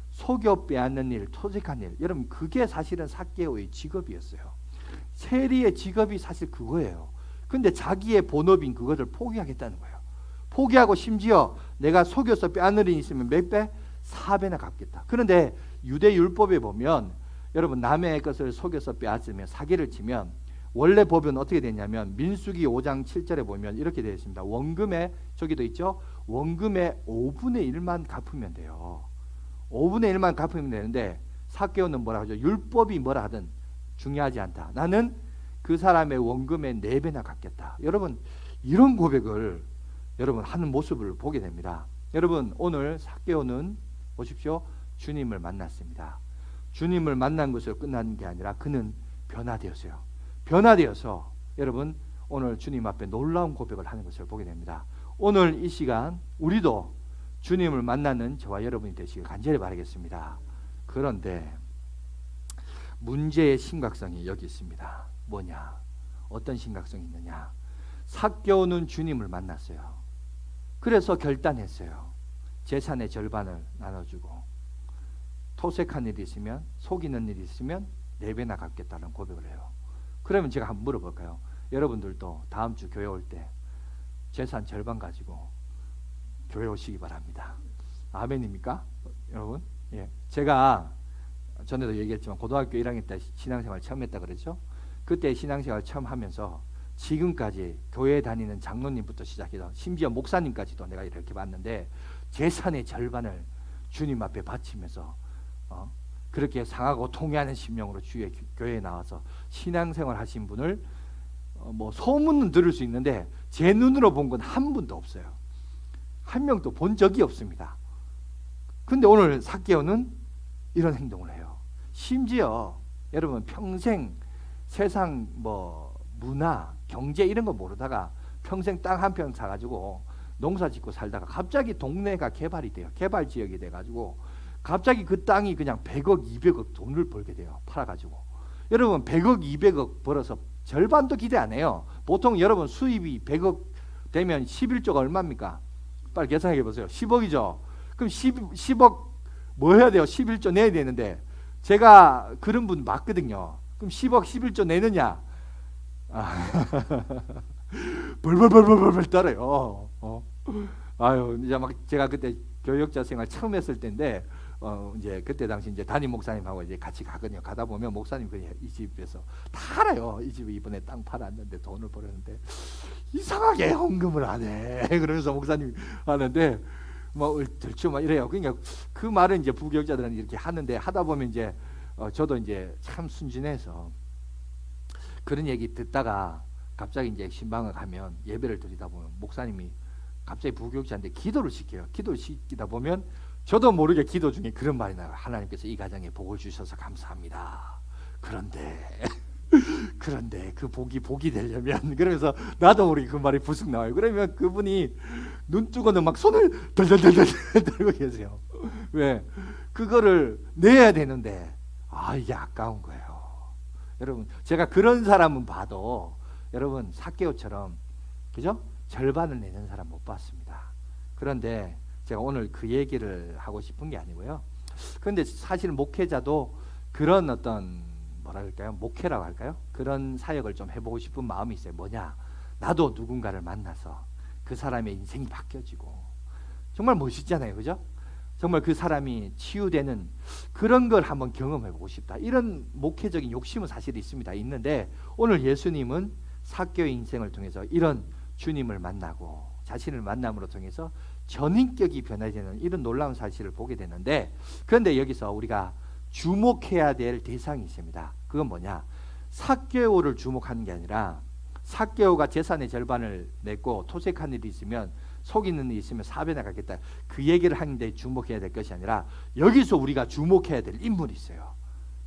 속여 빼앗는 일, 토색한 일 여러분 그게 사실은 삭개오의 직업이었어요. 세리의 직업이 사실 그거예요. 근데 자기의 본업인 그것을 포기하겠다는 거예요. 포기하고 심지어 내가 속여서 빼앗는 일이 있으면 몇 배? 4배나 갚겠다. 그런데 유대 율법에 보면 여러분 남의 것을 속여서 빼앗으면 사기를 치면 원래 법은 어떻게 되냐면 민수기 5장 7절에 보면 이렇게 되어 있습니다. 원금의 저기도 있죠. 원금의 5분의 1만 갚으면 돼요. 5분의 1만 갚으면 되는데 삭개오는 뭐라 하죠? 율법이 뭐라 하든 중요하지 않다. 나는 그 사람의 원금의 4배나 갚겠다. 여러분 이런 고백을 여러분 하는 모습을 보게 됩니다. 여러분 오늘 삭개오는 보십시오. 주님을 만났습니다. 주님을 만난 것으로 끝난 게 아니라 그는 변화되었어요. 변화되어서 여러분 오늘 주님 앞에 놀라운 고백을 하는 것을 보게 됩니다. 오늘 이 시간 우리도 주님을 만나는 저와 여러분이 되시길 간절히 바라겠습니다. 그런데 문제의 심각성이 여기 있습니다. 뭐냐? 어떤 심각성이 있느냐? 삭개오는 주님을 만났어요. 그래서 결단했어요. 재산의 절반을 나눠주고 토색한 일이 있으면 속이는 일이 있으면 4배나 갚겠다는 고백을 해요. 그러면 제가 한번 물어볼까요? 여러분들도 다음 주 교회 올 때 재산 절반 가지고 교회 오시기 바랍니다. 아멘입니까? 여러분? 예. 제가 전에도 얘기했지만 고등학교 1학년 때 신앙생활 처음 했다 그랬죠? 그때 신앙생활 처음 하면서 지금까지 교회 다니는 장로님부터 시작해서 심지어 목사님까지도 내가 이렇게 봤는데 재산의 절반을 주님 앞에 바치면서 그렇게 상하고 통회하는 심령으로 주의 교회에 나와서 신앙생활 하신 분을 뭐 소문은 들을 수 있는데 제 눈으로 본 건 한 분도 없어요. 한 명도 본 적이 없습니다. 근데 오늘 삭개오는 이런 행동을 해요. 심지어 여러분 평생 세상 뭐 문화, 경제 이런 거 모르다가 평생 땅 한 평 사가지고 농사 짓고 살다가 갑자기 동네가 개발이 돼요. 개발 지역이 돼가지고 갑자기 그 땅이 그냥 100억, 200억 돈을 벌게 돼요. 팔아가지고. 여러분 100억, 200억 벌어서 절반도 기대 안 해요. 보통 여러분 수입이 100억 되면 11조가 얼마입니까? 빨리 계산해 보세요. 10억이죠. 그럼 10억 뭐 해야 돼요? 11조 내야 되는데 제가 그런 분 맞거든요. 그럼 10억, 11조 내느냐? 벌벌벌벌벌 떨어요. 아유, 이제 막 제가 그때 교역자 생활 처음 했을 때인데 이제 그때 당시 이제 담임 목사님하고 이제 같이 가거든요. 가다 보면 목사님 그냥 이 집에서 다 알아요. 이 집에 이번에 땅 팔았는데 돈을 벌었는데 이상하게 헌금을 안 해. 그러면서 목사님 하는데 뭐 들추 막 이래요. 그러니까 그 말은 이제 부교역자들은 이렇게 하는데 하다 보면 이제 저도 이제 참 순진해서 그런 얘기 듣다가 갑자기 이제 신방을 가면 예배를 드리다 보면 목사님이 갑자기 부교역자인데 기도를 시켜요. 기도를 시키다 보면 저도 모르게 기도 중에 그런 말이 나요. 하나님께서 이 가정에 복을 주셔서 감사합니다. 그런데 그 복이 되려면 그러면서 나도 모르게 그 말이 부숙 나와요. 그러면 그분이 눈 뜨고는 막 손을 덜덜덜덜 들고 계세요. 왜? 그거를 내야 되는데 이게 아까운 거예요. 여러분 제가 그런 사람은 봐도 여러분 삭개오처럼 그죠? 절반을 내는 사람 못 봤습니다. 그런데 제가 오늘 그 얘기를 하고 싶은 게 아니고요. 그런데 사실 목회자도 그런 어떤 뭐랄까요? 목회라고 할까요? 그런 사역을 좀 해보고 싶은 마음이 있어요. 뭐냐? 나도 누군가를 만나서 그 사람의 인생이 바뀌어지고 정말 멋있잖아요. 그죠? 정말 그 사람이 치유되는 그런 걸 한번 경험해보고 싶다. 이런 목회적인 욕심은 사실 있습니다. 있는데 오늘 예수님은 삭개오의 인생을 통해서 이런 주님을 만나고 자신을 만남으로 통해서 전인격이 변화되는 이런 놀라운 사실을 보게 되는데 그런데 여기서 우리가 주목해야 될 대상이 있습니다. 그건 뭐냐? 삭개오를 주목하는 게 아니라 삭개오가 재산의 절반을 냈고 토색한 일이 있으면 속이는 일이 있으면 4배나 갚겠다. 그 얘기를 하는데 주목해야 될 것이 아니라 여기서 우리가 주목해야 될 인물이 있어요.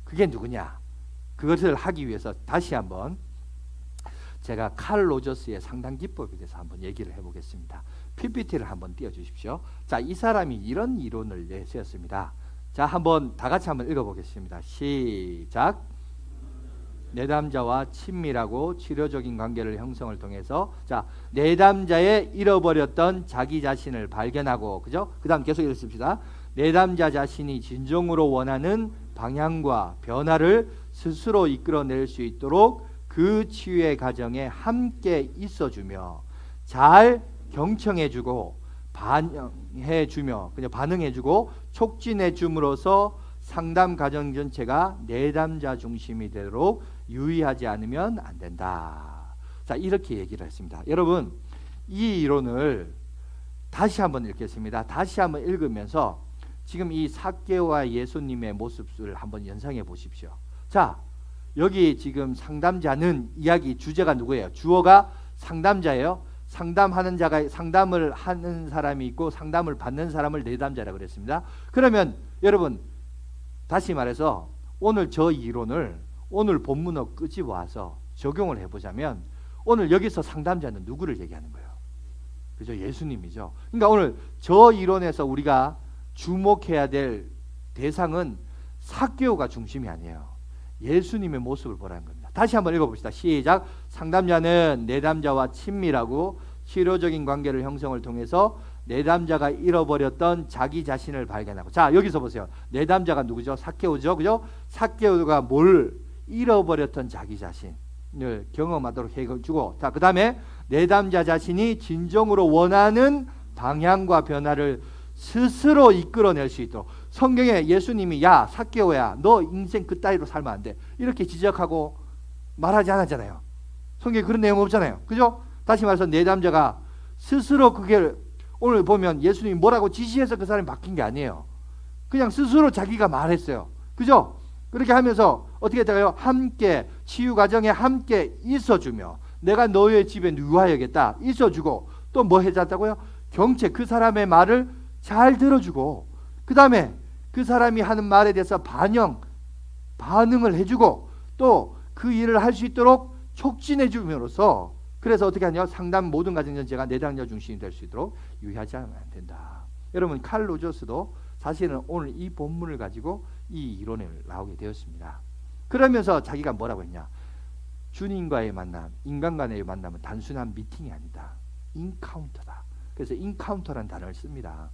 그게 누구냐? 그것을 하기 위해서 다시 한번 제가 칼 로저스의 상당 기법에 대해서 한번 얘기를 해보겠습니다. PPT를 한번 띄워주십시오. 자, 이 사람이 이런 이론을 내세웠습니다. 자, 한번 다 같이 한번 읽어보겠습니다. 시작. 내담자와 친밀하고 치료적인 관계를 형성을 통해서 자, 내담자의 잃어버렸던 자기 자신을 발견하고 그죠? 그 다음 계속 읽습시다. 내담자 자신이 진정으로 원하는 방향과 변화를 스스로 이끌어낼 수 있도록 그 치유의 과정에 함께 있어주며 잘 경청해주고 반영해주며 그냥 반응해주고 촉진해줌으로써 상담 과정 전체가 내담자 중심이 되도록 유의하지 않으면 안 된다. 자, 이렇게 얘기를 했습니다. 여러분, 이 이론을 다시 한번 읽겠습니다. 다시 한번 읽으면서 지금 이 삭개오와 예수님의 모습을 한번 연상해 보십시오. 자, 여기 지금 상담자는 이야기 주제가 누구예요? 주어가 상담자예요. 상담하는 자가 상담을 하는 사람이 있고 상담을 받는 사람을 내담자라고 그랬습니다. 그러면 여러분 다시 말해서 오늘 저 이론을 오늘 본문으로 끄집어 와서 적용을 해보자면 오늘 여기서 상담자는 누구를 얘기하는 거예요? 그죠? 예수님이죠. 그러니까 오늘 저 이론에서 우리가 주목해야 될 대상은 삭개오가 중심이 아니에요. 예수님의 모습을 보라는 겁니다. 다시 한번 읽어봅시다. 시작. 상담자는 내담자와 친밀하고 치료적인 관계를 형성을 통해서 내담자가 잃어버렸던 자기 자신을 발견하고. 자, 여기서 보세요. 내담자가 누구죠? 삭개오죠. 그죠? 삭개오가 뭘 잃어버렸던 자기 자신을 경험하도록 해주고, 자, 그 다음에 내담자 자신이 진정으로 원하는 방향과 변화를 스스로 이끌어낼 수 있도록. 성경에 예수님이 야 삭개오야 너 인생 그따위로 살면 안 돼 이렇게 지적하고 말하지 않았잖아요. 성경에 그런 내용 없잖아요. 그죠? 다시 말해서 내담자가 스스로 그게 오늘 보면 예수님이 뭐라고 지시해서 그 사람이 바뀐 게 아니에요. 그냥 스스로 자기가 말했어요. 그죠? 그렇게 하면서 어떻게 될까요? 함께 치유 과정에 함께 있어주며 내가 너의 집에 누워야겠다 있어주고 또 뭐 해줬다고요? 경체 그 사람의 말을 잘 들어주고 그 다음에 그 사람이 하는 말에 대해서 반응을 해주고 또 그 일을 할 수 있도록 촉진해 줌으로써 그래서 어떻게 하냐? 상담 모든 과정 전체가 내담자 중심이 될 수 있도록 유의하지 않으면 안 된다. 여러분 칼 로저스도 사실은 오늘 이 본문을 가지고 이 이론을 나오게 되었습니다. 그러면서 자기가 뭐라고 했냐? 주님과의 만남, 인간 간의 만남은 단순한 미팅이 아니다. 인카운터다. 그래서 인카운터라는 단어를 씁니다.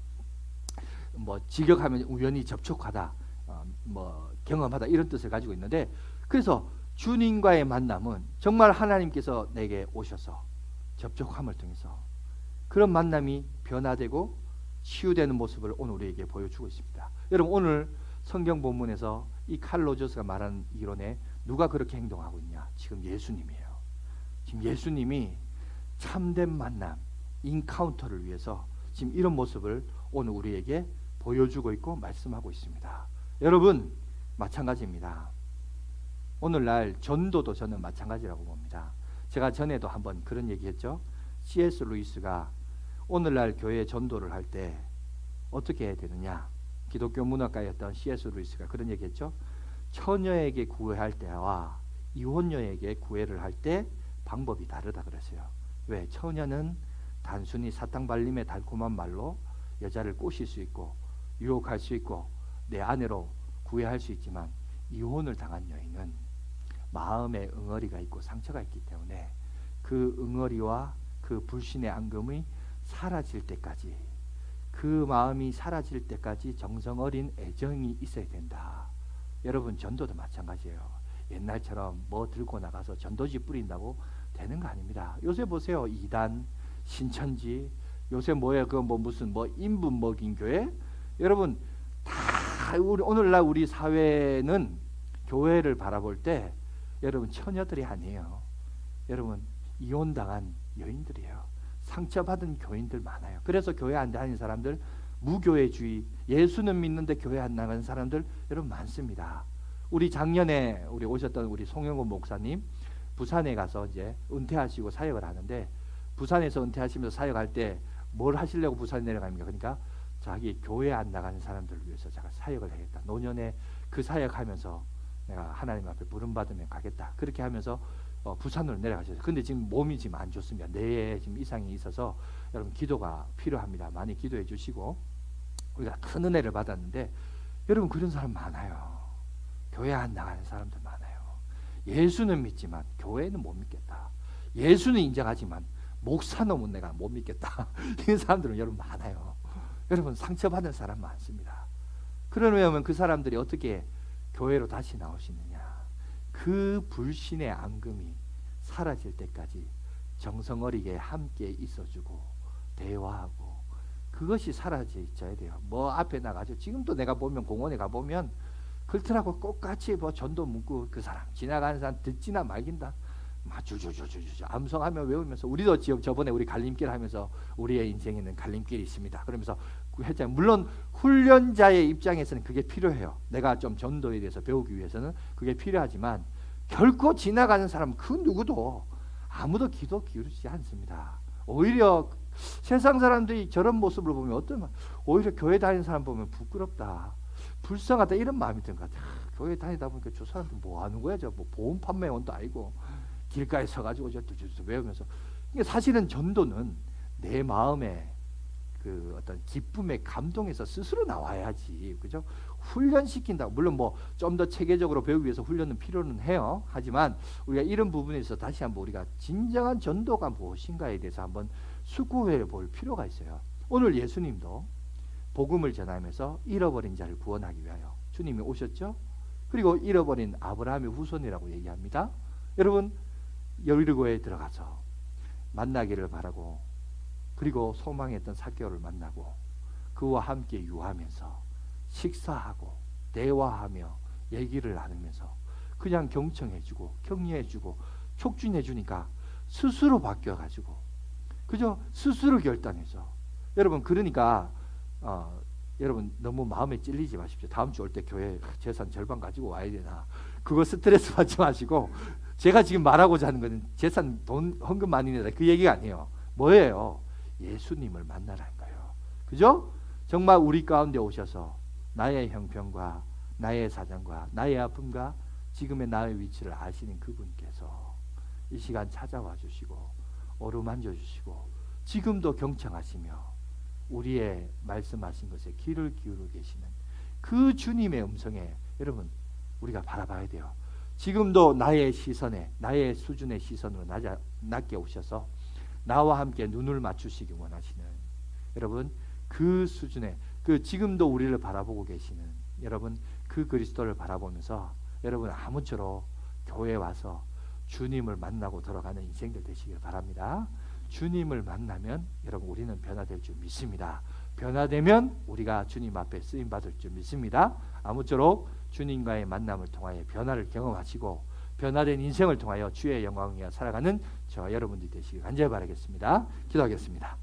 뭐 직역하면 우연히 접촉하다, 뭐 경험하다 이런 뜻을 가지고 있는데 그래서 주님과의 만남은 정말 하나님께서 내게 오셔서 접촉함을 통해서 그런 만남이 변화되고 치유되는 모습을 오늘 우리에게 보여주고 있습니다. 여러분 오늘 성경 본문에서 이 칼 로저스가 말하는 이론에 누가 그렇게 행동하고 있냐? 지금 예수님이에요. 지금 예수님이 참된 만남, 인카운터를 위해서 지금 이런 모습을 오늘 우리에게 보여주고 있고 말씀하고 있습니다. 여러분 마찬가지입니다. 오늘날 전도도 저는 마찬가지라고 봅니다. 제가 전에도 한번 그런 얘기했죠. C.S. 루이스가 오늘날 교회 전도를 할 때 어떻게 해야 되느냐? 기독교 문학가였던 C.S. 루이스가 그런 얘기했죠. 처녀에게 구애할 때와 이혼녀에게 구애를 할 때 방법이 다르다 그랬어요. 왜? 처녀는 단순히 사탕 발림의 달콤한 말로 여자를 꼬실 수 있고 유혹할 수 있고 내 아내로 구애할 수 있지만 이혼을 당한 여인은 마음에 응어리가 있고 상처가 있기 때문에 그 응어리와 그 불신의 앙금이 사라질 때까지 그 마음이 사라질 때까지 정성 어린 애정이 있어야 된다. 여러분 전도도 마찬가지예요. 옛날처럼 뭐 들고 나가서 전도지 뿌린다고 되는 거 아닙니다. 요새 보세요. 이단, 신천지, 요새 뭐야 그 뭐 무슨 뭐 인분 먹인 교회. 여러분 다 오늘날 우리 사회는 교회를 바라볼 때 여러분 처녀들이 아니에요. 여러분 이혼당한 여인들이에요. 상처받은 교인들 많아요. 그래서 교회 안 다니는 사람들, 무교회주의, 예수는 믿는데 교회 안 나가는 사람들 여러분 많습니다. 우리 작년에 우리 오셨던 우리 송영곤 목사님 부산에 가서 이제 은퇴하시고 사역을 하는데 부산에서 은퇴하시면서 사역할 때 뭘 하시려고 부산에 내려갑니까? 그러니까 자기 교회 안 나가는 사람들을 위해서 제가 사역을 하겠다. 노년에 그 사역하면서 내가 하나님 앞에 부름받으면 가겠다. 그렇게 하면서 부산으로 내려가셨어요. 근데 지금 몸이 지금 안 좋습니다. 뇌에 지금 이상이 있어서 여러분 기도가 필요합니다. 많이 기도해 주시고 우리가 큰 은혜를 받았는데 여러분 그런 사람 많아요. 교회 안 나가는 사람들 많아요. 예수는 믿지만 교회는 못 믿겠다. 예수는 인정하지만 목사놈은 내가 못 믿겠다. 이런 사람들은 여러분 많아요. 여러분 상처받은 사람 많습니다. 그러면 그 사람들이 어떻게 교회로 다시 나오시느냐? 그 불신의 앙금이 사라질 때까지 정성 어리게 함께 있어주고 대화하고, 그것이 사라져 있어야 돼요. 뭐 앞에 나가죠. 지금도 내가 보면 공원에 가보면 그렇더라고. 똑같이 뭐 전도 묻고 그 사람 지나가는 사람 듣지나 말긴다. 막 주주주주주 암송하며 외우면서, 우리도 저번에 우리 갈림길 하면서 우리의 인생에는 갈림길이 있습니다. 그러면서 했잖아요. 물론 훈련자의 입장에서는 그게 필요해요. 내가 좀 전도에 대해서 배우기 위해서는 그게 필요하지만 결코 지나가는 사람 그 누구도 아무도 기도 기울이지 않습니다. 오히려 세상 사람들이 저런 모습을 보면 오히려 교회 다니는 사람 보면 부끄럽다, 불쌍하다, 이런 마음이 드는 것 같아요. 교회 다니다 보니까 저 사람들 뭐 하는 거야? 저 뭐 보험 판매원도 아니고 길가에 서가지고 저 외우면서. 사실은 전도는 내 마음에 그 어떤 기쁨의 감동에서 스스로 나와야지, 그죠? 훈련시킨다. 물론 뭐 좀 더 체계적으로 배우기 위해서 훈련은 필요는 해요. 하지만 우리가 이런 부분에서 다시 한번 우리가 진정한 전도가 무엇인가에 대해서 한번 숙고해 볼 필요가 있어요. 오늘 예수님도 복음을 전하면서 잃어버린 자를 구원하기 위하여 주님이 오셨죠. 그리고 잃어버린 아브라함의 후손이라고 얘기합니다. 여러분, 여리고에 들어가서 만나기를 바라고, 그리고 소망했던 삭개오를 만나고 그와 함께 유하면서 식사하고 대화하며 얘기를 나누면서 그냥 경청해주고 격려해주고 촉진해주니까 스스로 바뀌어가지고, 그죠? 스스로 결단해서. 여러분, 그러니까 여러분 너무 마음에 찔리지 마십시오. 다음 주 올 때 교회 재산 절반 가지고 와야 되나, 그거 스트레스 받지 마시고. 제가 지금 말하고자 하는 것은 재산, 돈, 헌금 많이 내라, 그 얘기가 아니에요. 뭐예요? 예수님을 만나라는 거예요. 그죠? 정말 우리 가운데 오셔서 나의 형편과 나의 사정과 나의 아픔과 지금의 나의 위치를 아시는 그분께서 이 시간 찾아와 주시고 어루만져 주시고 지금도 경청하시며 우리의 말씀하신 것에 귀를 기울여 계시는 그 주님의 음성에 여러분 우리가 바라봐야 돼요. 지금도 나의 시선에, 나의 수준의 시선으로 낮게 오셔서 나와 함께 눈을 맞추시기 원하시는 여러분, 그 수준의, 그 지금도 우리를 바라보고 계시는 여러분, 그 그리스도를 바라보면서 여러분 아무쪼록 교회에 와서 주님을 만나고 돌아가는 인생들 되시길 바랍니다. 주님을 만나면 여러분 우리는 변화될 줄 믿습니다. 변화되면 우리가 주님 앞에 쓰임 받을 줄 믿습니다. 아무쪼록 주님과의 만남을 통하여 변화를 경험하시고 변화된 인생을 통하여 주의 영광을 위하여 살아가는 저와 여러분들이 되시길 간절히 바라겠습니다. 기도하겠습니다.